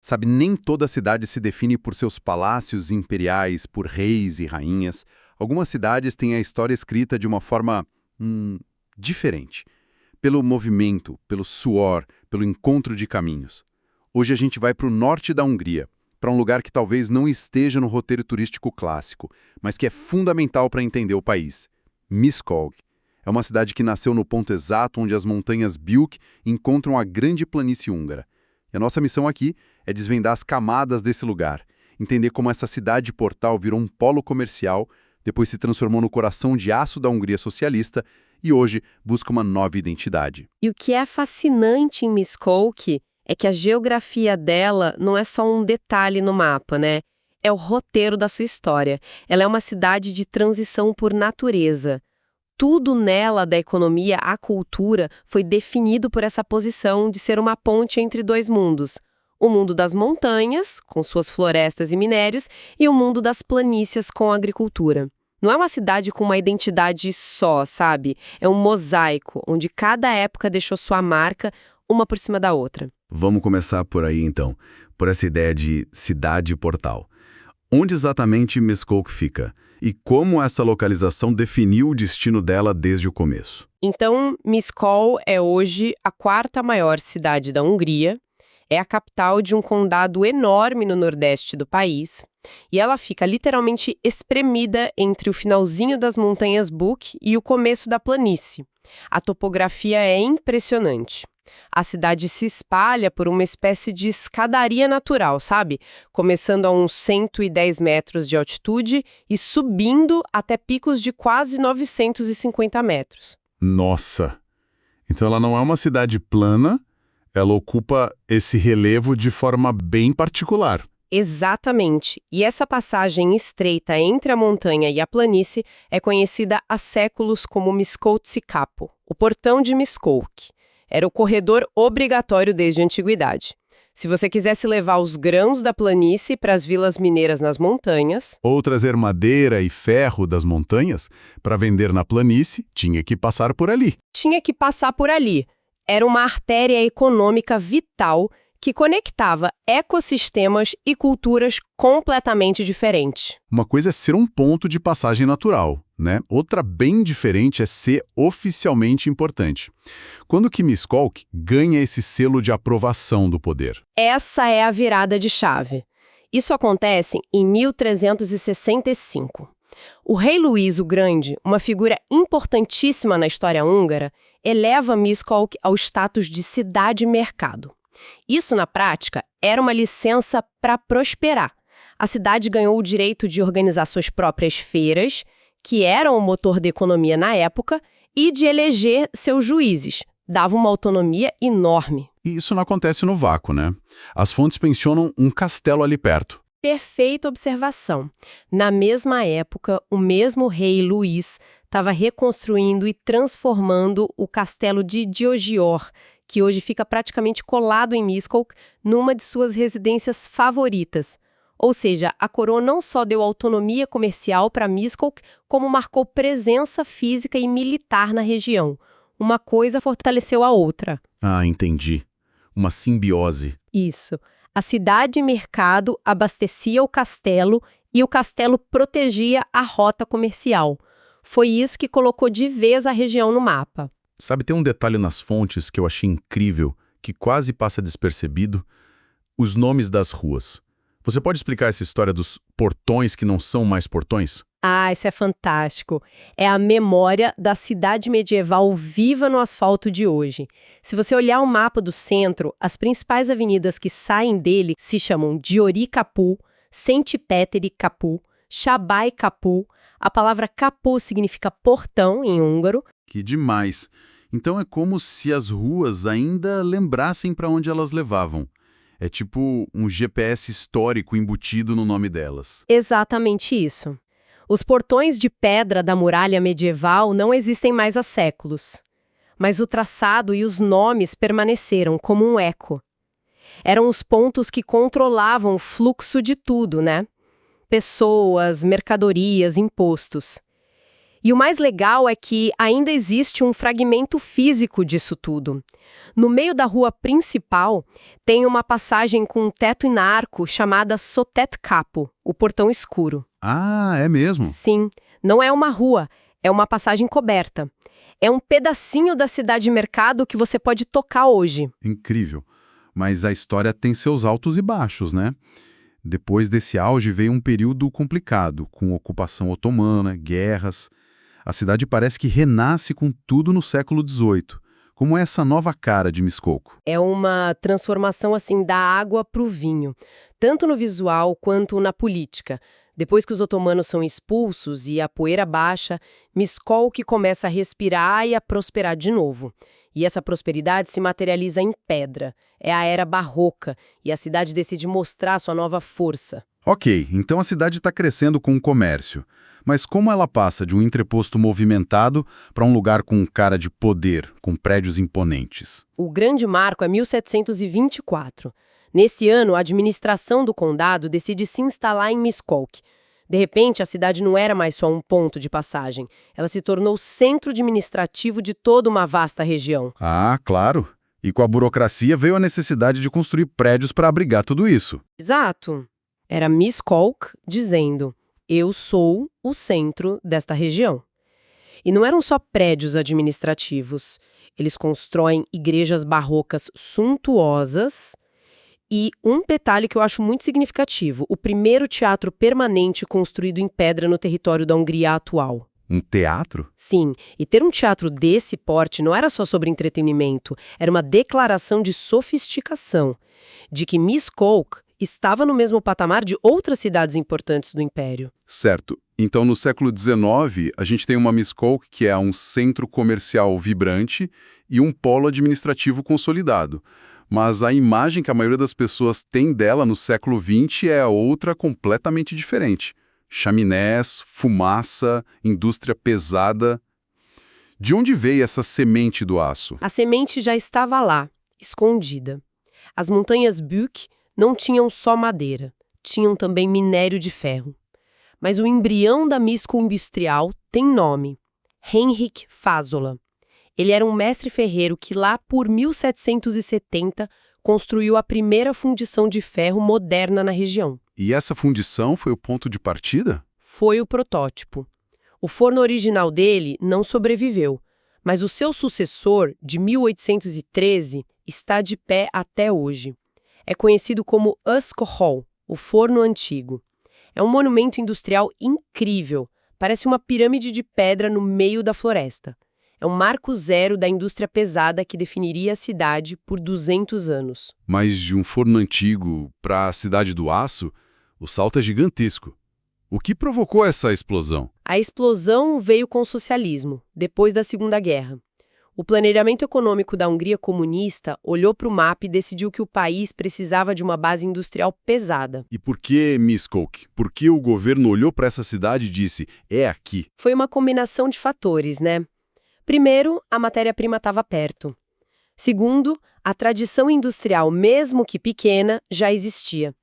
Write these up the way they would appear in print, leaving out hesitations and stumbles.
Sabe, nem toda cidade se define por seus palácios imperiais, por reis e rainhas. Algumas cidades têm a história escrita de uma forma, diferente. Pelo movimento, pelo suor, pelo encontro de caminhos. Hoje a gente vai para o norte da Hungria, para um lugar que talvez não esteja no roteiro turístico clássico, mas que é fundamental para entender o país. Miskolc. É uma cidade que nasceu no ponto exato onde as montanhas Bükk encontram a grande planície húngara. E a nossa missão aqui é desvendar as camadas desse lugar, entender como essa cidade-portal virou um polo comercial, depois se transformou no coração de aço da Hungria socialista e hoje busca uma nova identidade. E o que é fascinante em Miskolc é que a geografia dela não é só um detalhe no mapa, né? É o roteiro da sua história. Ela é uma cidade de transição por natureza. Tudo nela, da economia à cultura, foi definido por essa posição de ser uma ponte entre dois mundos. O mundo das montanhas, com suas florestas e minérios, e o mundo das planícies com a agricultura. Não é uma cidade com uma identidade só, sabe? É um mosaico, onde cada época deixou sua marca, uma por cima da outra. Vamos começar por aí então, por essa ideia de cidade-portal. Onde exatamente Miskolc fica? E como essa localização definiu o destino dela desde o começo? Então, Miskolc é hoje a quarta maior cidade da Hungria, é a capital de um condado enorme no nordeste do país, e ela fica literalmente espremida entre o finalzinho das montanhas Bükk e o começo da planície. A topografia é impressionante. A cidade se espalha por uma espécie de escadaria natural, sabe? Começando a uns 110 metros de altitude e subindo até picos de quase 950 metros. Nossa! Então ela não é uma cidade plana, ela ocupa esse relevo de forma bem particular. Exatamente. E essa passagem estreita entre a montanha e a planície é conhecida há séculos como Miskolci Kapu, o portão de Miskolc. Era o corredor obrigatório desde a antiguidade. Se você quisesse levar os grãos da planície para as vilas mineiras nas montanhas, ou trazer madeira e ferro das montanhas para vender na planície, tinha que passar por ali. tinha que passar por ali. Era uma artéria econômica vital que conectava ecossistemas e culturas completamente diferentes. Uma coisa é ser um ponto de passagem natural, né? Outra bem diferente é ser oficialmente importante. Quando que Miskolc ganha esse selo de aprovação do poder? Essa é a virada de chave. Isso acontece em 1365. O rei Luís o Grande, uma figura importantíssima na história húngara, eleva Miskolc ao status de cidade-mercado. Isso, na prática, era uma licença para prosperar. A cidade ganhou o direito de organizar suas próprias feiras, que eram o motor da economia na época, e de eleger seus juízes. Dava uma autonomia enorme. E isso não acontece no vácuo, né? As fontes mencionam um castelo ali perto. Perfeita observação. Na mesma época, o mesmo rei Luís estava reconstruindo e transformando o castelo de Diogior, que hoje fica praticamente colado em Miskolc, numa de suas residências favoritas. Ou seja, a coroa não só deu autonomia comercial para Miskolc, como marcou presença física e militar na região. Uma coisa fortaleceu a outra. Ah, entendi. Uma simbiose. Isso. A cidade-mercado abastecia o castelo e o castelo protegia a rota comercial. Foi isso que colocou de vez a região no mapa. Sabe, tem um detalhe nas fontes que eu achei incrível, que quase passa despercebido: os nomes das ruas. Você pode explicar essa história dos portões que não são mais portões? Ah, isso é fantástico. É a memória da cidade medieval viva no asfalto de hoje. Se você olhar o mapa do centro, as principais avenidas que saem dele se chamam Diori Kapu, Szentpéteri Kapu, Szabály Kapu. A palavra kapu significa portão em húngaro. Que demais! Então é como se as ruas ainda lembrassem para onde elas levavam. É tipo um GPS histórico embutido no nome delas. Exatamente isso. Os portões de pedra da muralha medieval não existem mais há séculos. Mas o traçado e os nomes permaneceram como um eco. Eram os pontos que controlavam o fluxo de tudo, né? Pessoas, mercadorias, impostos. E o mais legal é que ainda existe um fragmento físico disso tudo. No meio da rua principal, tem uma passagem com um teto em arco chamada Sotet Capo, o portão escuro. Ah, é mesmo? Sim, não é uma rua, é uma passagem coberta. É um pedacinho da cidade-mercado que você pode tocar hoje. Incrível. Mas a história tem seus altos e baixos, né? Depois desse auge veio um período complicado, com ocupação otomana, guerras. A cidade parece que renasce com tudo no século XVIII. Como é essa nova cara de Miskolc? É uma transformação assim da água para o vinho, tanto no visual quanto na política. Depois que os otomanos são expulsos e a poeira baixa, Miskolc começa a respirar e a prosperar de novo. E essa prosperidade se materializa em pedra. É a era barroca e a cidade decide mostrar sua nova força. Ok, então a cidade está crescendo com o comércio. Mas como ela passa de um entreposto movimentado para um lugar com cara de poder, com prédios imponentes? O grande marco é 1724. Nesse ano, a administração do condado decide se instalar em Miskolc. De repente, a cidade não era mais só um ponto de passagem. Ela se tornou centro administrativo de toda uma vasta região. Ah, claro. E com a burocracia veio a necessidade de construir prédios para abrigar tudo isso. Exato. Era Miskolc dizendo: eu sou o centro desta região. E não eram só prédios administrativos. Eles constroem igrejas barrocas suntuosas e um detalhe que eu acho muito significativo: o primeiro teatro permanente construído em pedra no território da Hungria atual. Um teatro? Sim, e ter um teatro desse porte não era só sobre entretenimento, era uma declaração de sofisticação, de que Miskolc estava no mesmo patamar de outras cidades importantes do Império. Certo. Então, no século XIX, a gente tem uma Miskolc que é um centro comercial vibrante e um polo administrativo consolidado. Mas a imagem que a maioria das pessoas tem dela no século XX é outra completamente diferente. Chaminés, fumaça, indústria pesada. De onde veio essa semente do aço? A semente já estava lá, escondida. As montanhas Bük não tinham só madeira, tinham também minério de ferro. Mas o embrião da Miskolc industrial tem nome: Henrik Fasola. Ele era um mestre ferreiro que lá por 1770 construiu a primeira fundição de ferro moderna na região. E essa fundição foi o ponto de partida? Foi o protótipo. O forno original dele não sobreviveu, mas o seu sucessor, de 1813, está de pé até hoje. É conhecido como Uskohol, o forno antigo. É um monumento industrial incrível, parece uma pirâmide de pedra no meio da floresta. É um marco zero da indústria pesada que definiria a cidade por 200 anos. Mas de um forno antigo para a cidade do aço, o salto é gigantesco. O que provocou essa explosão? A explosão veio com o socialismo, depois da Segunda Guerra. O planejamento econômico da Hungria comunista olhou para o mapa e decidiu que o país precisava de uma base industrial pesada. E por que Miskolc? Por que o governo olhou para essa cidade e disse, é aqui? Foi uma combinação de fatores, né? Primeiro, a matéria-prima estava perto. Segundo, a tradição industrial, mesmo que pequena, já existia.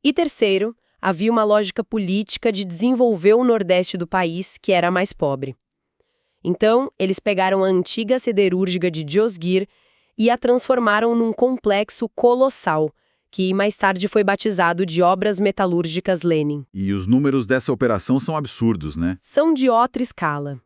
E terceiro, havia uma lógica política de desenvolver o nordeste do país, que era mais pobre. Então, eles pegaram a antiga siderúrgica de Józsgyr e a transformaram num complexo colossal, que mais tarde foi batizado de Obras Metalúrgicas Lenin. E os números dessa operação são absurdos, né? São de outra escala.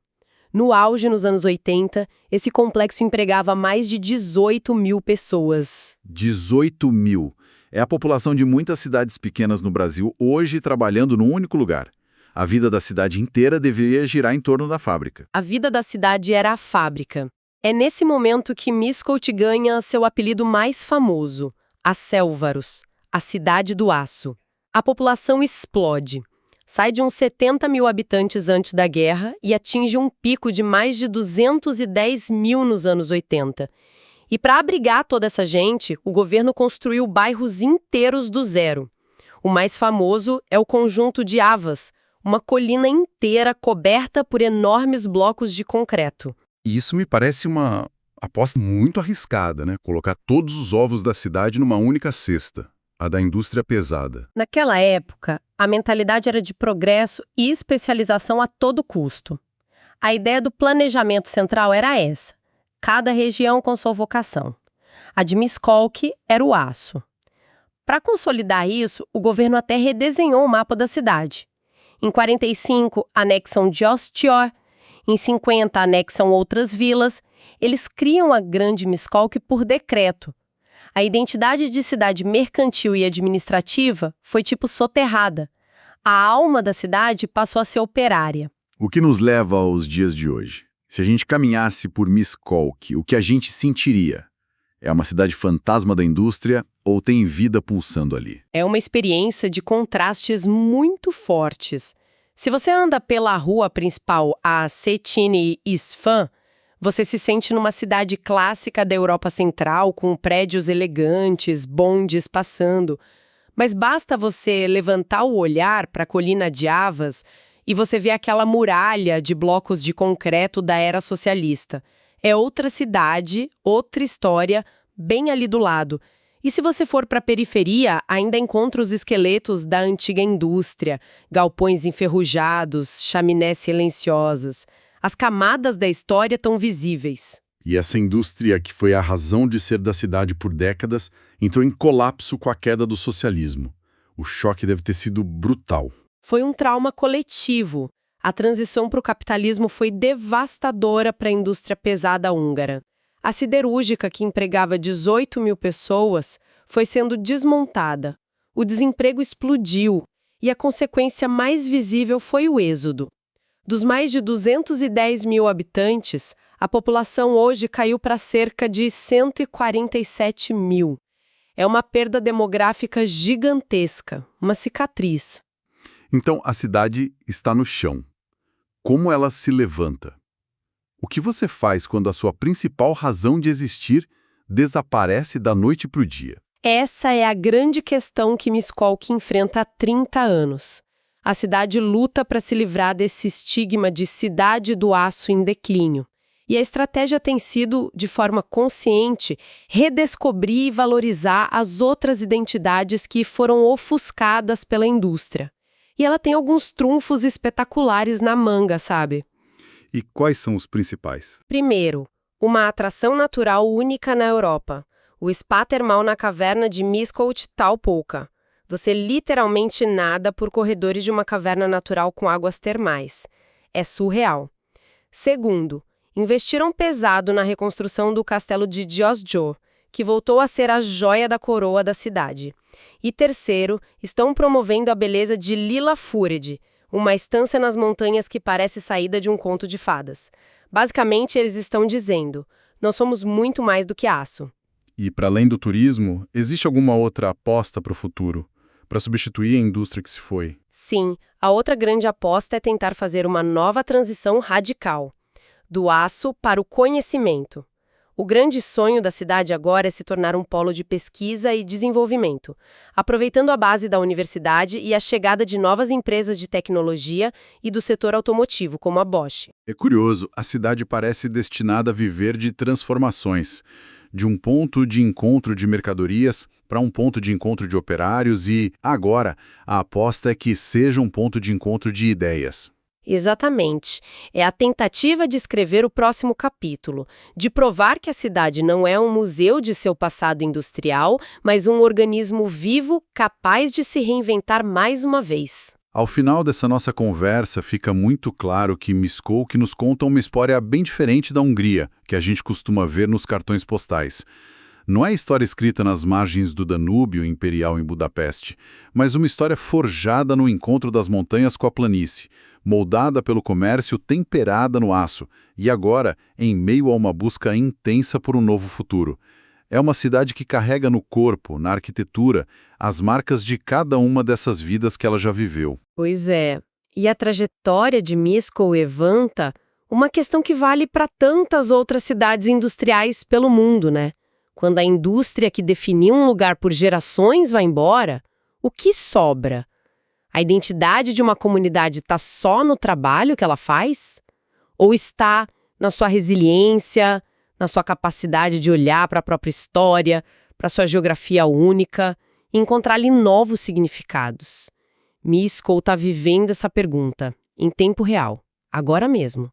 No auge, nos anos 80, esse complexo empregava mais de 18 mil pessoas. 18 mil. É a população de muitas cidades pequenas no Brasil hoje trabalhando num único lugar. A vida da cidade inteira deveria girar em torno da fábrica. A vida da cidade era a fábrica. É nesse momento que Miskolc ganha seu apelido mais famoso, a Selvarus, a cidade do aço. A população explode. Sai de uns 70 mil habitantes antes da guerra e atinge um pico de mais de 210 mil nos anos 80. E para abrigar toda essa gente, o governo construiu bairros inteiros do zero. O mais famoso é o conjunto de Avas, uma colina inteira coberta por enormes blocos de concreto. E isso me parece uma aposta muito arriscada, né? Colocar todos os ovos da cidade numa única cesta, a da indústria pesada. Naquela época, a mentalidade era de progresso e especialização a todo custo. A ideia do planejamento central era essa: cada região com sua vocação. A de Miskolc era o aço. Para consolidar isso, o governo até redesenhou o mapa da cidade. Em 45, anexam Jostyor. Em 50, anexam outras vilas. Eles criam a Grande Miskolc por decreto. A identidade de cidade mercantil e administrativa foi tipo soterrada. A alma da cidade passou a ser operária. O que nos leva aos dias de hoje? Se a gente caminhasse por Miskolc, o que a gente sentiria? É uma cidade fantasma da indústria ou tem vida pulsando ali? É uma experiência de contrastes muito fortes. Se você anda pela rua principal, a Cetinje Isfahn, você se sente numa cidade clássica da Europa Central, com prédios elegantes, bondes passando. Mas basta você levantar o olhar para a colina de Avas e você vê aquela muralha de blocos de concreto da era socialista. É outra cidade, outra história, bem ali do lado. E se você for para a periferia, ainda encontra os esqueletos da antiga indústria, galpões enferrujados, chaminés silenciosas. As camadas da história estão visíveis. E essa indústria, que foi a razão de ser da cidade por décadas, entrou em colapso com a queda do socialismo. O choque deve ter sido brutal. Foi um trauma coletivo. A transição para o capitalismo foi devastadora para a indústria pesada húngara. A siderúrgica, que empregava 18 mil pessoas, foi sendo desmontada. O desemprego explodiu e a consequência mais visível foi o êxodo. Dos mais de 210 mil habitantes, a população hoje caiu para cerca de 147 mil. É uma perda demográfica gigantesca, uma cicatriz. Então, a cidade está no chão. Como ela se levanta? O que você faz quando a sua principal razão de existir desaparece da noite para o dia? Essa é a grande questão que Miskolc enfrenta há 30 anos. A cidade luta para se livrar desse estigma de cidade do aço em declínio. E a estratégia tem sido, de forma consciente, redescobrir e valorizar as outras identidades que foram ofuscadas pela indústria. E ela tem alguns trunfos espetaculares na manga, sabe? E quais são os principais? Primeiro, uma atração natural única na Europa. O spa termal na caverna de Miskolc-Taupoka. Você literalmente nada por corredores de uma caverna natural com águas termais. É surreal. Segundo, investiram pesado na reconstrução do castelo de Jostjo, que voltou a ser a joia da coroa da cidade. E terceiro, estão promovendo a beleza de Lillafjord, uma estância nas montanhas que parece saída de um conto de fadas. Basicamente, eles estão dizendo: nós somos muito mais do que aço. E, para além do turismo, existe alguma outra aposta para o futuro? Para substituir a indústria que se foi? Sim, a outra grande aposta é tentar fazer uma nova transição radical, do aço para o conhecimento. O grande sonho da cidade agora é se tornar um polo de pesquisa e desenvolvimento, aproveitando a base da universidade e a chegada de novas empresas de tecnologia e do setor automotivo, como a Bosch. É curioso, a cidade parece destinada a viver de transformações, de um ponto de encontro de mercadorias para um ponto de encontro de operários e, agora, a aposta é que seja um ponto de encontro de ideias. Exatamente. É a tentativa de escrever o próximo capítulo, de provar que a cidade não é um museu de seu passado industrial, mas um organismo vivo capaz de se reinventar mais uma vez. Ao final dessa nossa conversa, fica muito claro que Miskolc nos conta uma história bem diferente da Hungria, que a gente costuma ver nos cartões postais. Não é história escrita nas margens do Danúbio Imperial em Budapeste, mas uma história forjada no encontro das montanhas com a planície, moldada pelo comércio, temperada no aço, e agora em meio a uma busca intensa por um novo futuro. É uma cidade que carrega no corpo, na arquitetura, as marcas de cada uma dessas vidas que ela já viveu. Pois é. E a trajetória de Miskolc levanta uma questão que vale para tantas outras cidades industriais pelo mundo, né? Quando a indústria que definiu um lugar por gerações vai embora, o que sobra? A identidade de uma comunidade está só no trabalho que ela faz? Ou está na sua resiliência, na sua capacidade de olhar para a própria história, para a sua geografia única e encontrar ali novos significados? Miskolc está vivendo essa pergunta, em tempo real, agora mesmo.